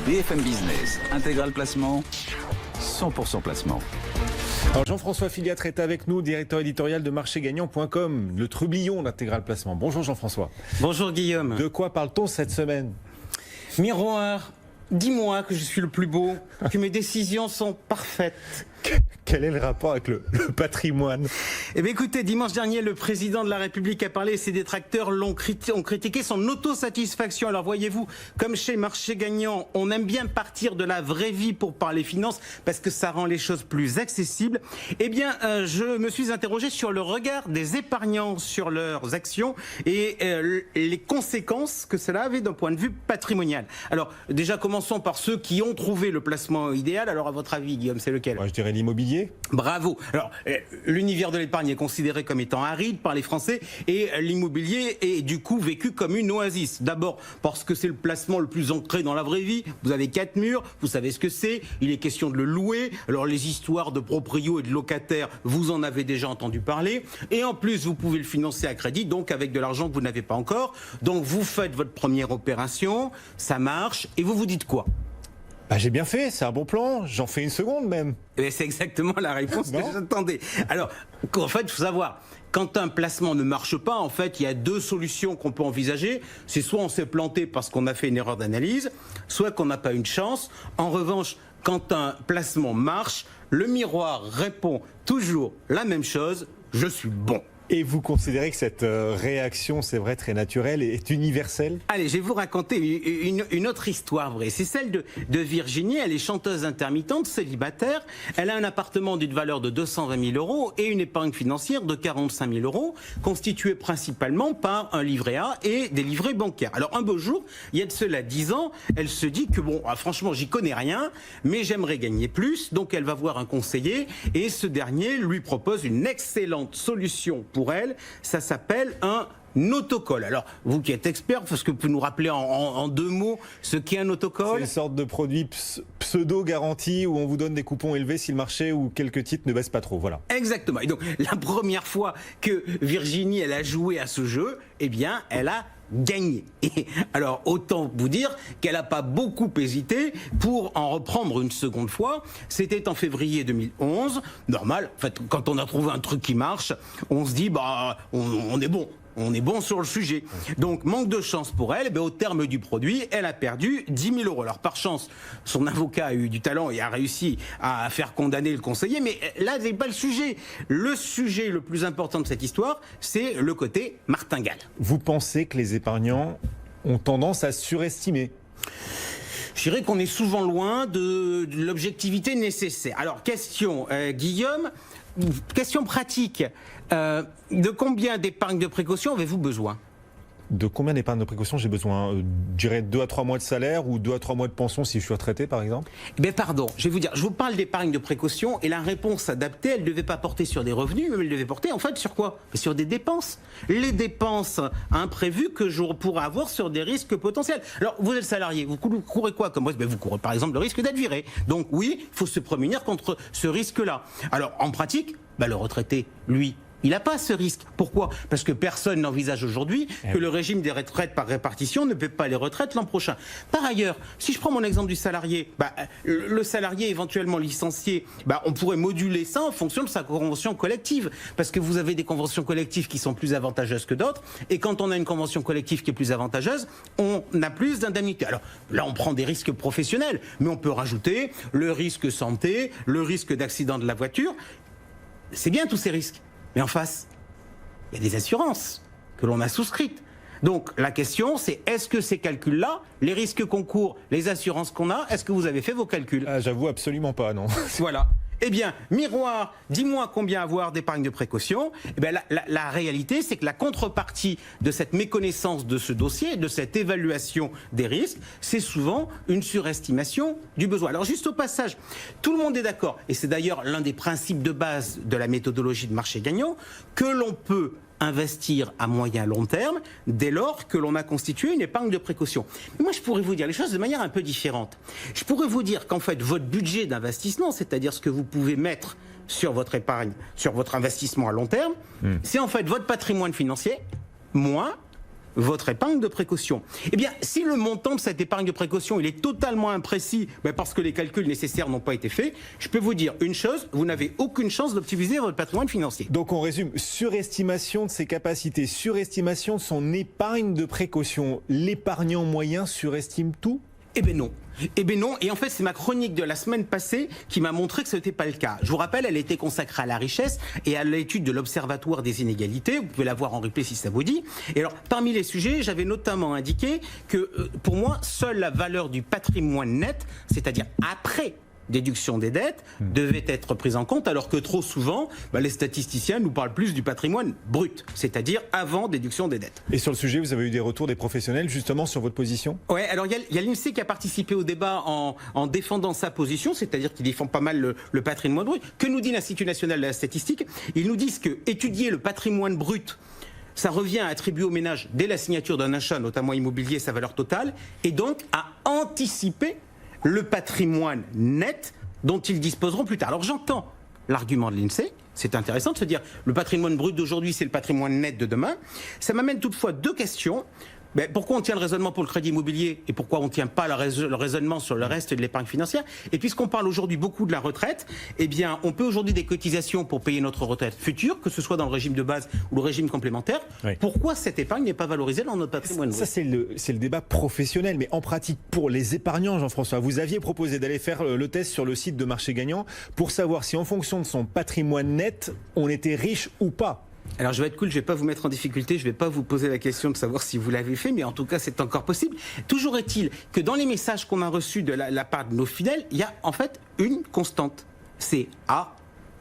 BFM Business, intégral placement, 100% placement. Alors Jean-François Filiatre est avec nous, directeur éditorial de marchégagnant.com, le trublion d'intégral placement. Bonjour Jean-François. Bonjour Guillaume. De quoi parle-t-on cette semaine? Miroir, dis-moi que je suis le plus beau, que mes décisions sont parfaites. Quel est le rapport avec le patrimoine? Eh bien écoutez, dimanche dernier, le président de la République a parlé et ses détracteurs ont critiqué son autosatisfaction. Alors voyez-vous, comme chez Marché Gagnant, on aime bien partir de la vraie vie pour parler finances parce que ça rend les choses plus accessibles. Eh bien, je me suis interrogé sur le regard des épargnants sur leurs actions et les conséquences que cela avait d'un point de vue patrimonial. Alors déjà, commençons par ceux qui ont trouvé le placement idéal. Alors à votre avis, Guillaume, c'est lequel? Moi, je dirais l'immobilier. Bravo. Alors, l'univers de l'épargne est considéré comme étant aride par les Français et l'immobilier est du coup vécu comme une oasis. D'abord parce que c'est le placement le plus ancré dans la vraie vie. Vous avez 4 murs, vous savez ce que c'est, il est question de le louer. Alors les histoires de proprios et de locataires, vous en avez déjà entendu parler. Et en plus, vous pouvez le financer à crédit, donc avec de l'argent que vous n'avez pas encore. Donc vous faites votre première opération, ça marche, et vous vous dites quoi? Bah, j'ai bien fait, c'est un bon plan, j'en fais une seconde même. Et c'est exactement la réponse que j'attendais. Alors, en fait, il faut savoir, quand un placement ne marche pas, en fait, il y a deux solutions qu'on peut envisager. C'est soit on s'est planté parce qu'on a fait une erreur d'analyse, soit qu'on n'a pas une chance. En revanche, quand un placement marche, le miroir répond toujours la même chose, je suis bon. Et vous considérez que cette réaction, c'est vrai, très naturelle, est universelle? Allez, je vais vous raconter une autre histoire vraie. C'est celle de Virginie. Elle est chanteuse intermittente, célibataire. Elle a un appartement d'une valeur de 220 000 € et une épargne financière de 45 000 €, constituée principalement par un livret A et des livrets bancaires. Alors, un beau jour, il y a de cela 10 ans, elle se dit que, bon, franchement, j'y connais rien, mais j'aimerais gagner plus. Donc, elle va voir un conseiller et ce dernier lui propose une excellente solution pour elle, ça s'appelle un autocall. Alors, vous qui êtes expert, est-ce que vous pouvez nous rappeler en deux mots ce qu'est un autocall? C'est une sorte de produit pseudo-garanti où on vous donne des coupons élevés si le marché ou quelques titres ne baissent pas trop. Voilà. Exactement. Et donc, la première fois que Virginie, elle a joué à ce jeu, eh bien, elle a gagné. Et alors, autant vous dire qu'elle n'a pas beaucoup hésité pour en reprendre une seconde fois. C'était en février 2011. Normal, en fait, quand on a trouvé un truc qui marche, on se dit, bah, on est bon. On est bon sur le sujet. Donc, manque de chance pour elle. Au terme du produit, elle a perdu 10 000 €. Alors, par chance, son avocat a eu du talent et a réussi à faire condamner le conseiller. Mais là, c'est pas le sujet. Le sujet le plus important de cette histoire, c'est le côté martingale. Vous pensez que les épargnants ont tendance à surestimer? Je dirais qu'on est souvent loin de l'objectivité nécessaire. Alors, question, Guillaume, question pratique. De combien d'épargne de précaution avez-vous besoin? De combien d'épargne de précaution j'ai besoin? Je dirais 2 à 3 mois de salaire ou 2 à 3 mois de pension si je suis retraité, par exemple? Pardon, je vais vous dire, je vous parle d'épargne de précaution et la réponse adaptée, elle ne devait pas porter sur des revenus, mais elle devait porter en fait sur quoi? Sur des dépenses. Les dépenses imprévues que je pourrais avoir sur des risques potentiels. Alors, vous êtes salarié, vous courez quoi comme risque? Vous courez par exemple le risque d'être viré. Donc oui, il faut se prémunir contre ce risque-là. Alors, en pratique, le retraité, lui, il n'a pas ce risque. Pourquoi? Parce que personne n'envisage aujourd'hui que le régime des retraites par répartition ne paie pas les retraites l'an prochain. Par ailleurs, si je prends mon exemple du salarié, le salarié éventuellement licencié, on pourrait moduler ça en fonction de sa convention collective. Parce que vous avez des conventions collectives qui sont plus avantageuses que d'autres. Et quand on a une convention collective qui est plus avantageuse, on a plus d'indemnités. Alors là, on prend des risques professionnels, mais on peut rajouter le risque santé, le risque d'accident de la voiture. C'est bien tous ces risques. Mais en face, il y a des assurances que l'on a souscrites. Donc la question, c'est est-ce que ces calculs-là, les risques qu'on court, les assurances qu'on a, est-ce que vous avez fait vos calculs? J'avoue absolument pas, non. Voilà. Eh bien, miroir, dis-moi combien avoir d'épargne de précaution. La réalité, c'est que la contrepartie de cette méconnaissance de ce dossier, de cette évaluation des risques, c'est souvent une surestimation du besoin. Alors juste au passage, tout le monde est d'accord, et c'est d'ailleurs l'un des principes de base de la méthodologie de marché gagnant, que l'on peut investir à moyen long terme dès lors que l'on a constitué une épargne de précaution. Mais moi, je pourrais vous dire les choses de manière un peu différente. Je pourrais vous dire qu'en fait, votre budget d'investissement, c'est-à-dire ce que vous pouvez mettre sur votre épargne, sur votre investissement à long terme, c'est en fait votre patrimoine financier, moins votre épargne de précaution. Eh bien, si le montant de cette épargne de précaution il est totalement imprécis, parce que les calculs nécessaires n'ont pas été faits, je peux vous dire une chose, vous n'avez aucune chance d'optimiser votre patrimoine financier. Donc on résume, surestimation de ses capacités, surestimation de son épargne de précaution. L'épargnant moyen surestime tout ? Eh bien non. Eh bien non, et en fait c'est ma chronique de la semaine passée qui m'a montré que ce n'était pas le cas. Je vous rappelle, elle était consacrée à la richesse et à l'étude de l'Observatoire des inégalités, vous pouvez la voir en replay si ça vous dit. Et alors parmi les sujets, j'avais notamment indiqué que pour moi, seule la valeur du patrimoine net, c'est-à-dire après déduction des dettes, devait être prise en compte, alors que trop souvent, les statisticiens nous parlent plus du patrimoine brut, c'est-à-dire avant déduction des dettes. Et sur le sujet, vous avez eu des retours des professionnels justement sur votre position ? Oui, alors il y a l'INSEE qui a participé au débat en défendant sa position, c'est-à-dire qu'il défend pas mal le patrimoine brut. Que nous dit l'Institut national de la statistique ? Ils nous disent que étudier le patrimoine brut, ça revient à attribuer aux ménages, dès la signature d'un achat, notamment immobilier, sa valeur totale, et donc à anticiper le patrimoine net dont ils disposeront plus tard. Alors j'entends l'argument de l'INSEE, c'est intéressant de se dire le patrimoine brut d'aujourd'hui c'est le patrimoine net de demain. Ça m'amène toutefois deux questions. Pourquoi on tient le raisonnement pour le crédit immobilier et pourquoi on ne tient pas le raisonnement sur le reste de l'épargne financière? Et puisqu'on parle aujourd'hui beaucoup de la retraite, eh bien, on peut aujourd'hui des cotisations pour payer notre retraite future, que ce soit dans le régime de base ou le régime complémentaire. Oui. Pourquoi cette épargne n'est pas valorisée dans notre patrimoine? Ça, c'est le débat professionnel, mais en pratique, pour les épargnants, Jean-François, vous aviez proposé d'aller faire le test sur le site de Marché Gagnant pour savoir si en fonction de son patrimoine net, on était riche ou pas. Alors je vais être cool, je ne vais pas vous mettre en difficulté, je ne vais pas vous poser la question de savoir si vous l'avez fait, mais en tout cas c'est encore possible. Toujours est-il que dans les messages qu'on a reçus de la part de nos fidèles, il y a en fait une constante. C'est « Ah,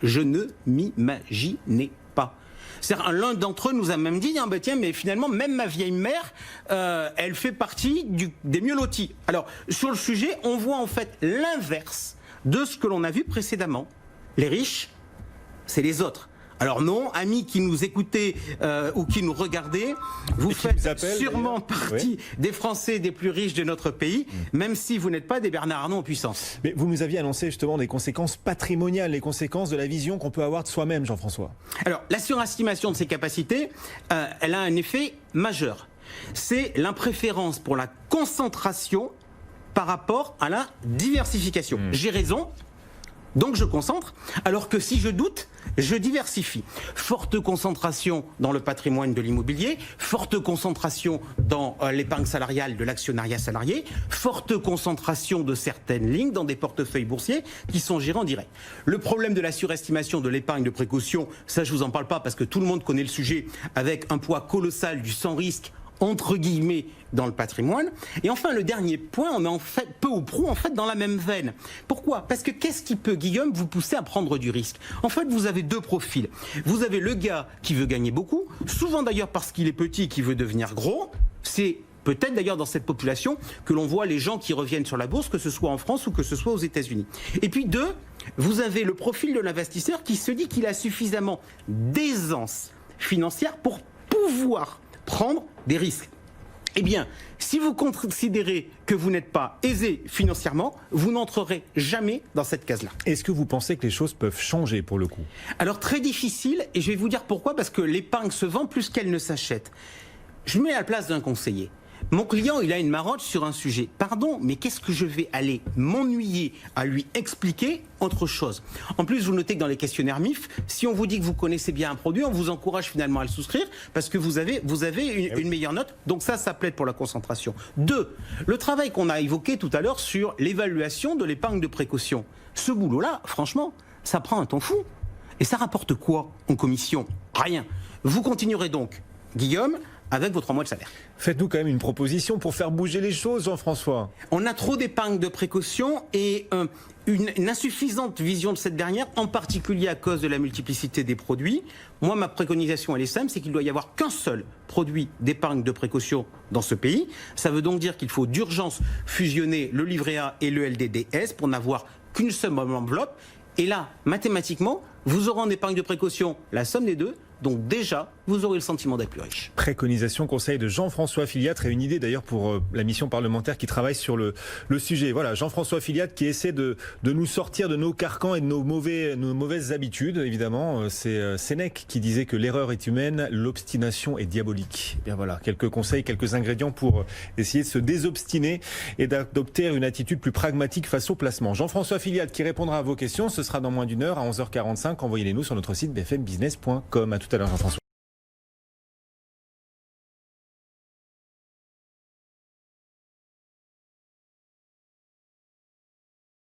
je ne m'imaginais pas ». C'est-à-dire, l'un d'entre eux nous a même dit tiens, mais finalement, même ma vieille mère, elle fait partie des mieux lotis. Alors, sur le sujet, on voit en fait l'inverse de ce que l'on a vu précédemment. Les riches, c'est les autres. Alors non, amis qui nous écoutez ou qui nous regardez, vous faites sûrement partie des Français des plus riches de notre pays, même si vous n'êtes pas des Bernard Arnault en puissance. Mais vous nous aviez annoncé justement des conséquences patrimoniales, les conséquences de la vision qu'on peut avoir de soi-même, Jean-François. Alors, la surestimation de ses capacités, elle a un effet majeur. C'est l'impréférence pour la concentration par rapport à la diversification. J'ai raison, donc je concentre, alors que si je doute, je diversifie. Forte concentration dans le patrimoine de l'immobilier, forte concentration dans l'épargne salariale de l'actionnariat salarié, forte concentration de certaines lignes dans des portefeuilles boursiers qui sont gérés en direct. Le problème de la surestimation de l'épargne de précaution, ça je vous en parle pas parce que tout le monde connaît le sujet, avec un poids colossal du sans risque entre guillemets dans le patrimoine. Et enfin le dernier point, on est en fait peu ou prou en fait dans la même veine. Pourquoi? Parce que qu'est-ce qui peut, Guillaume, vous pousser à prendre du risque? En fait, vous avez deux profils. Vous avez le gars qui veut gagner beaucoup, souvent d'ailleurs parce qu'il est petit et qui veut devenir gros. C'est peut-être d'ailleurs dans cette population que l'on voit les gens qui reviennent sur la bourse, que ce soit en France ou que ce soit aux États-Unis. Et puis deux, vous avez le profil de l'investisseur qui se dit qu'il a suffisamment d'aisance financière pour pouvoir prendre des risques. Eh bien, si vous considérez que vous n'êtes pas aisé financièrement, vous n'entrerez jamais dans cette case-là. Est-ce que vous pensez que les choses peuvent changer pour le coup? Alors, très difficile, et je vais vous dire pourquoi, parce que l'épargne se vend plus qu'elle ne s'achète. Je me mets à la place d'un conseiller. Mon client, il a une marotte sur un sujet. Pardon, mais qu'est-ce que je vais aller m'ennuyer à lui expliquer autre chose? En plus, vous notez que dans les questionnaires MIF, si on vous dit que vous connaissez bien un produit, on vous encourage finalement à le souscrire parce que vous avez une meilleure note. Donc ça plaide pour la concentration. Deux, le travail qu'on a évoqué tout à l'heure sur l'évaluation de l'épargne de précaution. Ce boulot-là, franchement, ça prend un temps fou. Et ça rapporte quoi en commission? Rien. Vous continuerez donc, Guillaume, avec vos 3 mois de salaire. Faites-nous quand même une proposition pour faire bouger les choses, Jean-François. On a trop d'épargne de précaution et une insuffisante vision de cette dernière, en particulier à cause de la multiplicité des produits. Moi, ma préconisation, elle est simple, c'est qu'il ne doit y avoir qu'un seul produit d'épargne de précaution dans ce pays. Ça veut donc dire qu'il faut d'urgence fusionner le livret A et le LDDS pour n'avoir qu'une seule enveloppe. Et là, mathématiquement, vous aurez en épargne de précaution la somme des deux, Donc déjà, vous aurez le sentiment d'être plus riche. Préconisation, conseil de Jean-François Filiatre et une idée d'ailleurs pour la mission parlementaire qui travaille sur le sujet. Voilà, Jean-François Filiatre qui essaie de nous sortir de nos carcans et de nos mauvaises habitudes. Évidemment, c'est Sénèque qui disait que l'erreur est humaine, l'obstination est diabolique. Bien voilà, quelques conseils, quelques ingrédients pour essayer de se désobstiner et d'adopter une attitude plus pragmatique face au placement. Jean-François Filiatre qui répondra à vos questions, ce sera dans moins d'une heure à 11h45. Envoyez-les nous sur notre site bfmbusiness.com. À tout à l'heure, Jean-François.